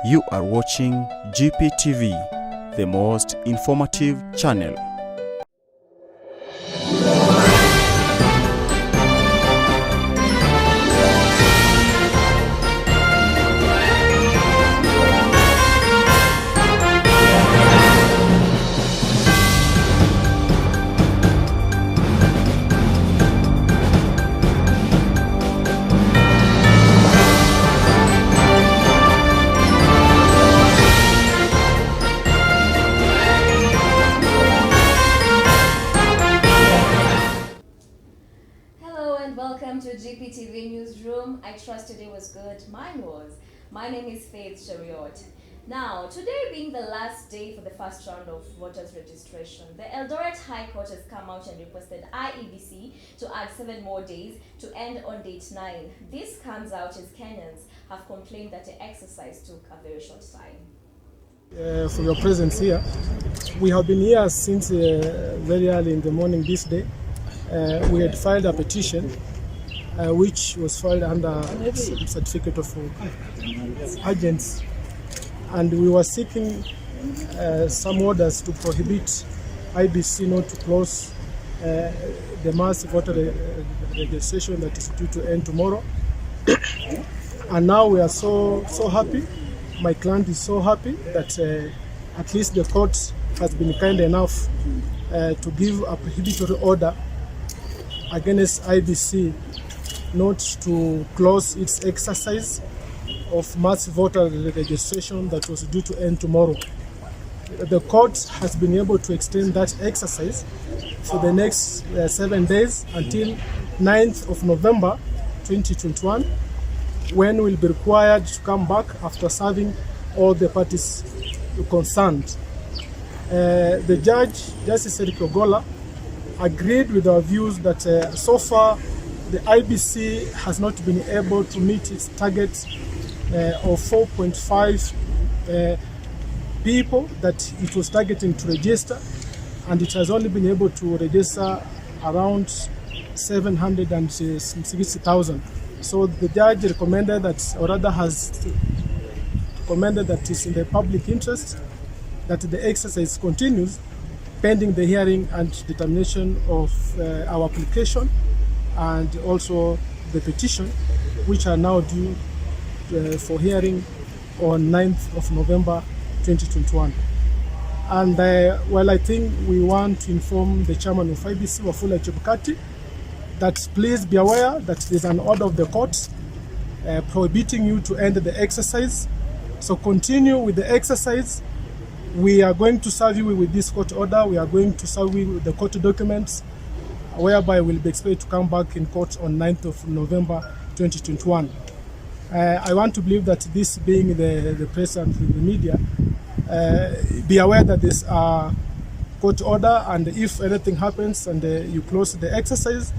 You are watching GPTV, the most informative channel. Welcome to GPTV Newsroom. I trust today was good. Mine was. My name is Cheruiyot. Now, today being the last day for the first round of voters registration, the Eldoret High Court has come out and requested IEBC to add 7 more days to end on date 9. This comes out as Kenyans have complained that the exercise took a very short time. For your presence here, we have been here since very early in the morning this day. We had filed a petition which was filed under certificate of urgency, and we were seeking some orders to prohibit IBC not to close the mass voter registration that is due to end tomorrow. And now we are so happy. My client is so happy that at least the court has been kind enough to give a prohibitory order against IBC not to close its exercise of mass voter registration that was due to end tomorrow. The court has been able to extend that exercise for the next 7 days until 9th of November 2021, when we'll be required to come back after serving all the parties concerned. The judge, Justice Cheruiyot, agreed with our views that so far the IBC has not been able to meet its target of 4.5 people that it was targeting to register, and it has only been able to register around 760,000. So the judge recommended that, or rather has recommended that it's in the public interest that the exercise continues pending the hearing and determination of our application and also the petition, which are now due for hearing on 9th of November 2021. And well, I think we want to inform the chairman of IBC, Wafula Chebukati, that please be aware that there's an order of the court prohibiting you to end the exercise. So continue with the exercise. We are going to serve you with this court order. We are going to serve you with the court documents, whereby we'll be expected to come back in court on 9th of November 2021. I want to believe that this being the press and the media, be aware that there's a court order, and if anything happens and you close the exercise,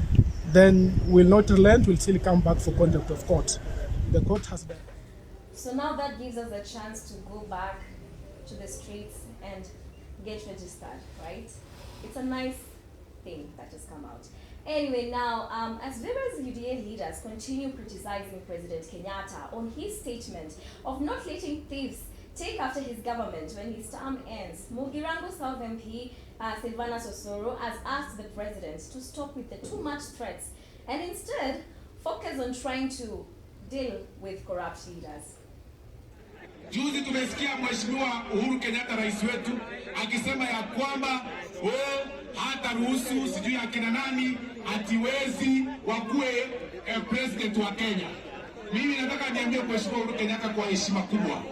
then we'll not relent, we'll still come back for conduct of court. The court has done. So now that gives us a chance to go back to the streets and get registered, right? It's a nice thing that has come out. Anyway, now, as various UDA leaders continue criticizing President Kenyatta on his statement of not letting thieves take after his government when his term ends, Mugirango South MP Silvana Sosoro has asked the president to stop with the too much threats and instead focus on trying to deal with corrupt leaders. Juzi tumesikia Mheshimiwa Uhuru Kenyatta rais wetu akisema ya kwamba hata ruhusu sijui akina nani atiwezi wakuwe president wa Kenya. Mimi nataka niambie Mheshimiwa Uhuru Kenyatta kwa heshima kubwa,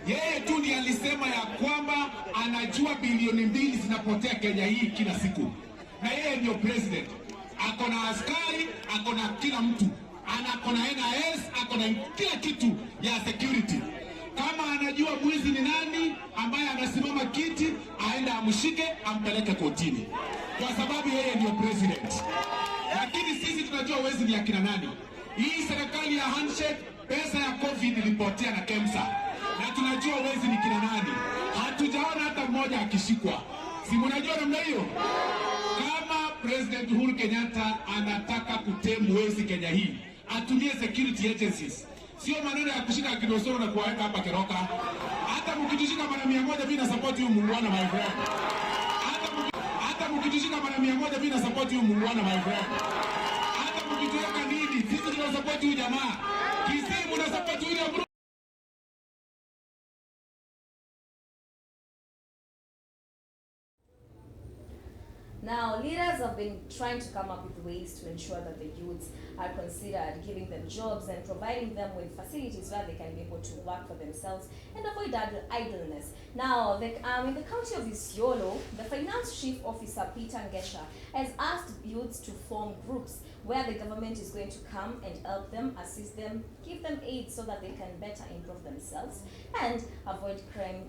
yeye tu ndiye alisema ya kwamba anajua bilioni 2 zinapotea Kenya hii kila siku, na yeye ndio president. Ako na askari, ako na kila mtu, ako na NIS, ako na kila kitu ya security. Kama anajua mwizi ni nani ambaye anasimama kiti, aenda amshike ampeleke kotini, kwa sababu yeye ndio president. Lakini sisi tunajua wezi ni akina nani. Hii serikali ya handshake, pesa ya COVID ilipotea na KEMSA, na tunajua wezi ni kina nani. Hatujaona hata mmoja akishikwa. Si mnajua namna hiyo? Kama President Uhuru Kenyatta anataka kutemu wezi Kenya hii, atumie security agencies. Sio maneno ya kushika kidosoro na kuweka hapa Keroka. Hata mkitushika mara 100 mimi na support huyu muungwana my friend. Hata mkitushika mara 100 mimi na support huyu muungwana my friend. Hata mkituweka nini, sisi tuna support huyu jamaa. Kisimu na support huyu. Now, leaders have been trying to come up with ways to ensure that the youths are considered, giving them jobs and providing them with facilities where they can be able to work for themselves and avoid idleness. Now, in the county of Isiolo, the finance chief officer, Peter Gachie, has asked youths to form groups where the government is going to come and help them, assist them, give them aid so that they can better improve themselves and avoid crime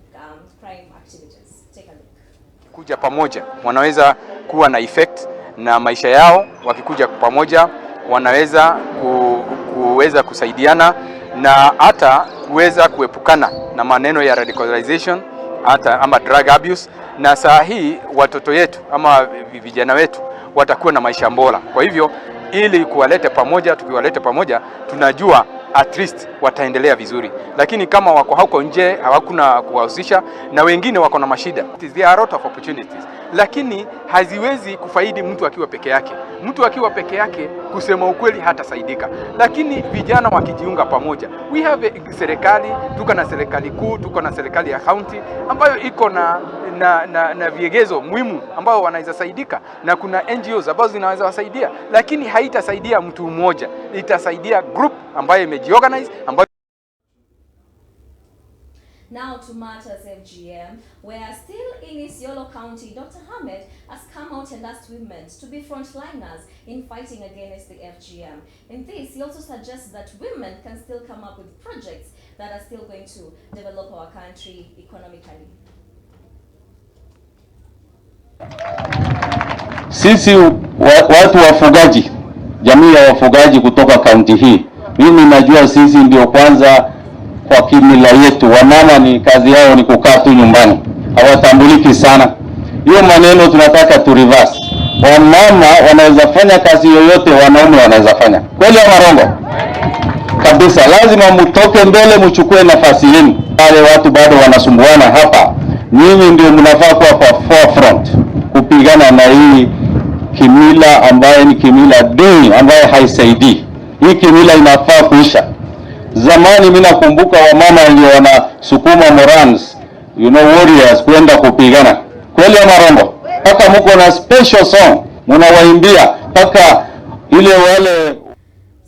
activities. Take a look. Kuja pamoja wanaweza kuwa na effect na maisha yao. Wakikuja pamoja wanaweza kuweza kusaidiana na hata kuweza kuepukana na maneno ya radicalization hata ama drug abuse, na saa hii watoto yetu ama vijana wetu watakuwa na maisha bora. Kwa hivyo ili kuwaleta pamoja, tukiwaleta pamoja tunajua at least wataendelea vizuri, lakini kama wako huko nje hawakuna kuwahusisha na wengine wako na mashida, there are a lot of opportunities, lakini haziwezi kufaidi mtu akiwa peke yake. Mtu akiwa peke yake kusema ukweli hatasaidika, lakini vijana wakijiunga pamoja, we have serikali, tuko na serikali kuu, tuko na serikali ya county ambayo iko na vigezo muhimu ambao wanaweza saidika, na kuna NGOs ambazo zinaweza wasaidia, lakini haitasaidia mtu mmoja, itasaidia group ambayo imejiorganize ambayo. Now to matters FGM, where still in Isiolo County, Dr. Ahmed has come out and asked women to be frontliners in fighting against the FGM. In this, he also suggests that women can still come up with projects that are still going to develop our country economically. Sisi watu wafugaji, jamii ya wafugaji kutoka kaunti hii, mimi najua sisi ndio kwanza kwa kimila yetu, wamama ni kazi yao ni kukaa tu nyumbani, hawatambuliki sana. Hiyo maneno tunataka tu reverse. Wamama wanaweza fanya kazi yoyote wanaume wanaweza fanya. Kweli ama rongo? Kabisa, lazima mtoke mbele, mchukue nafasi yenu. Wale watu bado wanasumbuana hapa, nyinyi ndio mnafaa kuwa kwa forefront kupigana na hii kimila ambayo ni kimila duni ambayo haisaidii. Hii kimila inafaa kuisha. Zamani mimi nakumbuka wamama ndio wanasukuma morans, warriors kwenda kupigana. Kweli ama rongo? Paka mko na special song mnawaimbia paka ile wale.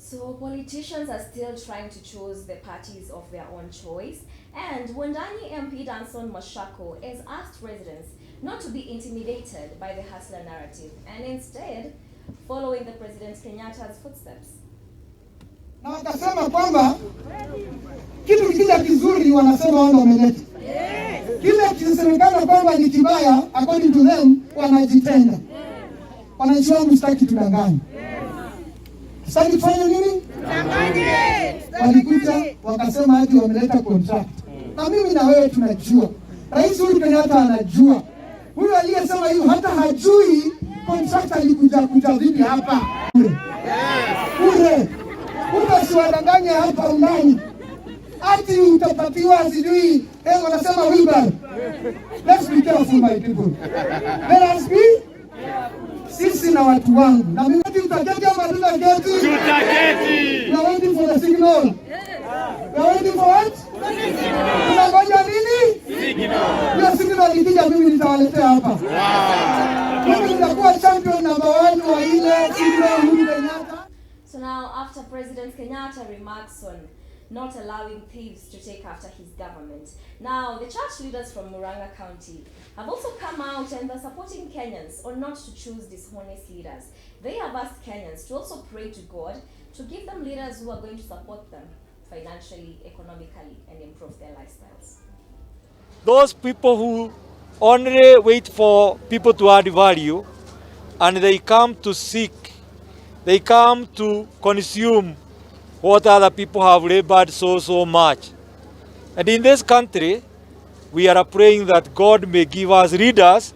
So politicians are still trying to choose the parties of their own choice, and Wandani MP Danson Mashako has asked residents not to be intimidated by the hustler narrative and instead following the President Kenyatta's footsteps. Na wakasema kwamba kitu kile kizuri wanasema wao wameleta. Kile kinasemekana kwamba ni kibaya according to them wanajitenga. Wananchi wangu sitaki tudanganye. Sasa tufanye nini? Tudanganye. Walikuja wakasema ati wameleta contract. Na mimi na wewe tunajua. Rais Uhuru Kenyatta anajua. Huyu aliyesema hiyo hata hajui contract alikuja vipi hapa. Ure. Utasiwadanganya hapa undani. Ati utapatiwa sijui, wanasema wheelbarrow. Let's be careful my people. Let us be. Sisi na watu wangu. Na mimi tutaketi ama tutaketi? Tutaketi. We are waiting for the signal. We are waiting for what? Tunangoja nini? Signal. Hiyo signal ikija mimi nitawaletea hapa. Mimi nitakuwa champion number 1 wa ile signal Uhuru Kenyatta. So now, after President Kenyatta remarks on not allowing thieves to take after his government, now the church leaders from Murang'a County have also come out and they're supporting Kenyans on not to choose dishonest leaders. They have asked Kenyans to also pray to God to give them leaders who are going to support them financially, economically, and improve their lifestyles. Those people who only wait for people to add value and they come to seek, they come to consume what other people have labored so much. And in this country, we are praying that God may give us leaders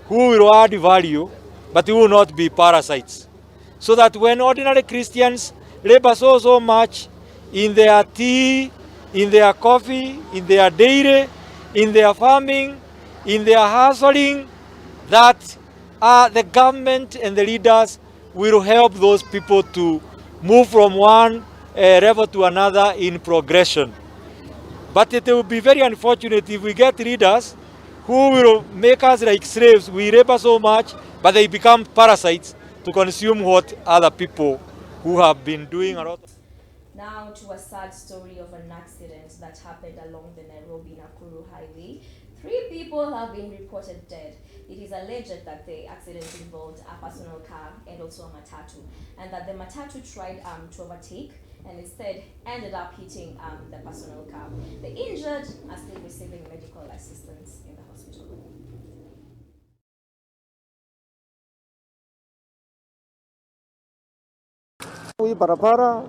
who will add value, but who will not be parasites. So that when ordinary Christians labor so much in their tea, in their coffee, in their dairy, in their farming, in their hustling, that the government and the leaders will help those people to move from one level to another in progression. But it will be very unfortunate if we get leaders who will make us like slaves. We labor so much, but they become parasites to consume what other people who have been doing a lot. Now to a sad story of an accident that happened along the Nairobi-Nakuru highway. 3 people have been reported dead. It is alleged that the accident involved a personal car and also a matatu, and that the matatu tried to overtake and instead ended up hitting the personal car. The injured are still receiving medical assistance in the hospital. Hii barabara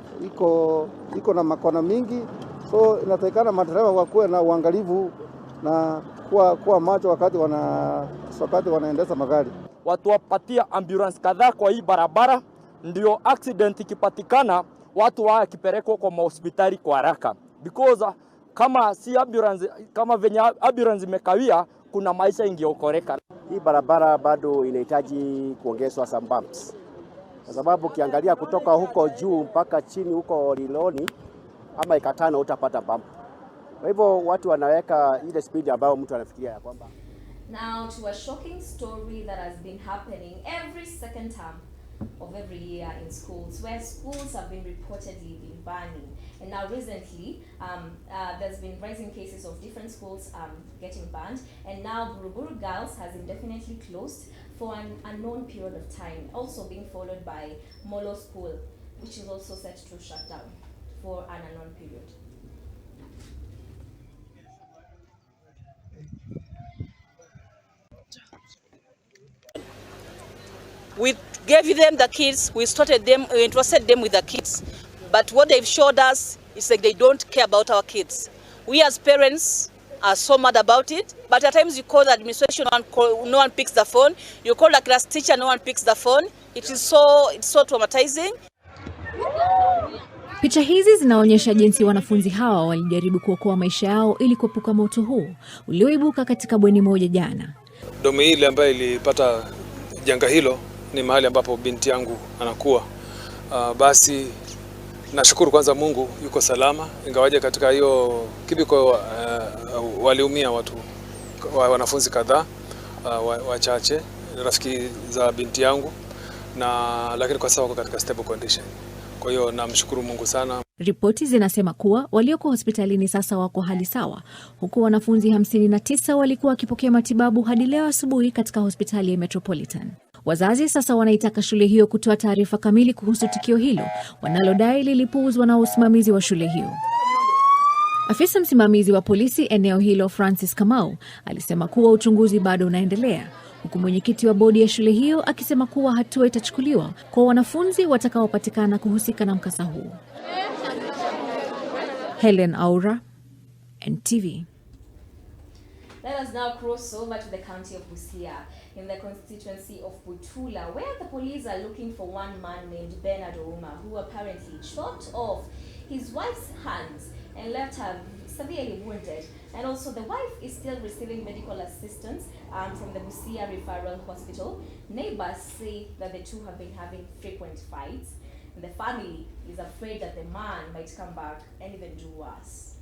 iko na makona mingi, so inatakikana madereva wakuwe na uangalifu na kuwa macho wakati wanaendesha magari. Watu wapatia ambulance kadhaa kwa hii barabara, ndio accident ikipatikana watu wakipelekwa kwa hospitali kwa haraka, because kama si ambulance, kama venye ambulance imekawia, kuna maisha ingeokoreka. Hii barabara bado inahitaji kuongezwa some bumps, kwa sababu ukiangalia kutoka huko juu mpaka chini huko Liloni ama ikatano utapata bump. Kwa hivyo watu wanaweka ile speed ambayo mtu anafikiria ya kwamba. Now to a shocking story that has been happening every second term of every year in schools, where schools have been reportedly been banning. And now recently, there's been rising cases of different schools getting banned. And now Buruburu Girls has indefinitely closed for an unknown period of time, also being followed by Molo School, which is also set to shut down for an unknown period. We gave them the kids, we entrusted them with the kids, but what they've showed us is like they don't care about our kids. We as parents are so mad about it, but at times you call the administration, no one picks the phone. You call the class teacher, no one picks the phone. It's so traumatizing. Picha hizi zinaonyesha jinsi wanafunzi hawa walijaribu kuokoa maisha yao ili kuepuka moto huu ulioibuka katika bweni moja jana. Domi hili ambayo ilipata janga hilo ni mahali ambapo binti yangu anakuwa. Basi nashukuru kwanza Mungu yuko salama, ingawaje katika hiyo kibiko waliumia wanafunzi kadhaa wachache, rafiki za binti yangu, lakini kwa sasa wako katika stable condition. Kwa hiyo namshukuru Mungu sana. Ripoti zinasema kuwa walioko hospitalini sasa wako hali sawa, huku wanafunzi 59 walikuwa wakipokea matibabu hadi leo asubuhi katika hospitali ya Metropolitan. Wazazi sasa wanaitaka shule hiyo kutoa taarifa kamili kuhusu tukio hilo wanalodai lilipuuzwa na usimamizi wa shule hiyo. Afisa msimamizi wa polisi eneo hilo Francis Kamau alisema kuwa uchunguzi bado unaendelea, huku mwenyekiti wa bodi ya shule hiyo akisema kuwa hatua itachukuliwa kwa wanafunzi watakaopatikana kuhusika na mkasa huu. Helen Aura, NTV. Let us now cross over to the county of Busia, in the constituency of Butula, where the police are looking for one man named Bernard Ouma, who apparently chopped off his wife's hands and left her severely wounded. And also the wife is still receiving medical assistance from the Busia Referral Hospital. Neighbors say that the two have been having frequent fights, and the family is afraid that the man might come back and even do worse.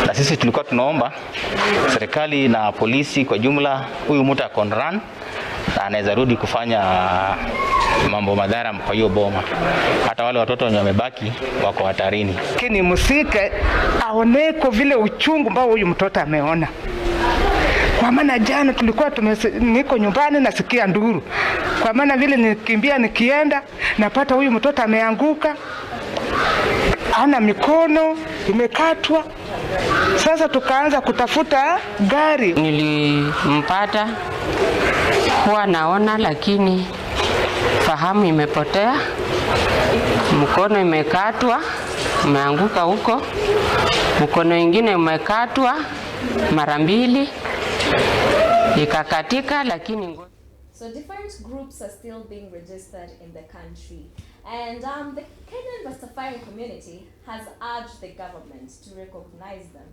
Na sisi tulikuwa tunaomba serikali na polisi kwa jumla, huyu mtu akonran na anaweza rudi kufanya mambo madhara kwa hiyo boma. Hata wale watoto wenye wamebaki wako hatarini. Kini musike aoneko vile uchungu ambao huyu mtoto ameona. Kwa maana jana tulikuwa niko nyumbani nasikia nduru. Kwa maana vile nikimbia nikienda napata huyu mtoto ameanguka. Ana mikono imekatwa. Sasa tukaanza kutafuta gari. Nilimpata huwa naona, lakini fahamu imepotea. Mkono imekatwa, umeanguka huko. Mkono mwingine umekatwa mara mbili ikakatika, lakini So different groups are still being registered in the country. And the Kenyan Rastafari community has urged the government to recognize them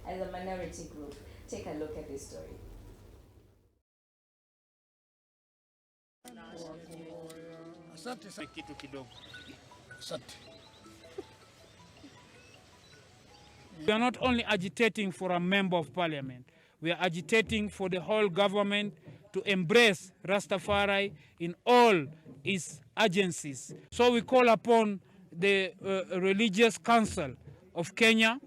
as a minority group. Take a look at this story. Asante kitu kidogo. Asante. We are not only agitating for a member of parliament, we are agitating for the whole government to embrace Rastafari in all its agencies. So we call upon the Religious Council of Kenya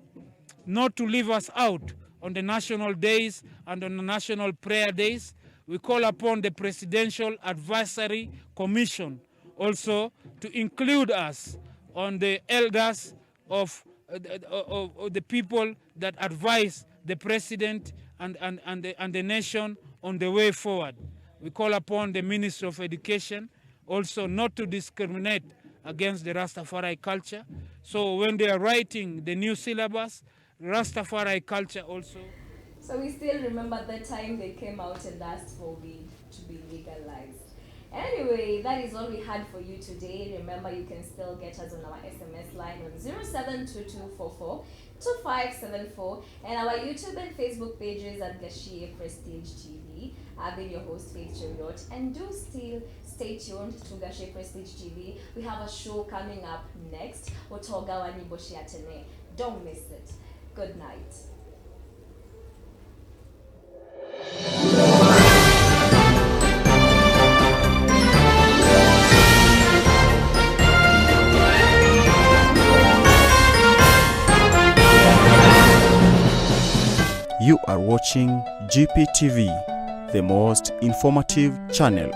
not to leave us out on the national days and on the national prayer days. We call upon the Presidential Advisory Commission also to include us on the elders of the people that advise the president and the nation on the way forward. We call upon the Ministry of Education also not to discriminate against the Rastafari culture. So when they are writing the new syllabus, Rastafari culture also. So we still remember the time they came out and asked for weed to be legalized. Anyway, that is all we had for you today. Remember, you can still get us on our SMS line on 0722442574 and our YouTube and Facebook pages at Gachie Prestige TV. I've been your host, Faith Cheruiyot, and do still stay tuned to Gachie Prestige TV. We have a show coming up next, Otoga Waniboshiatene. Don't miss it. Good night. You are watching GPTV, the most informative channel.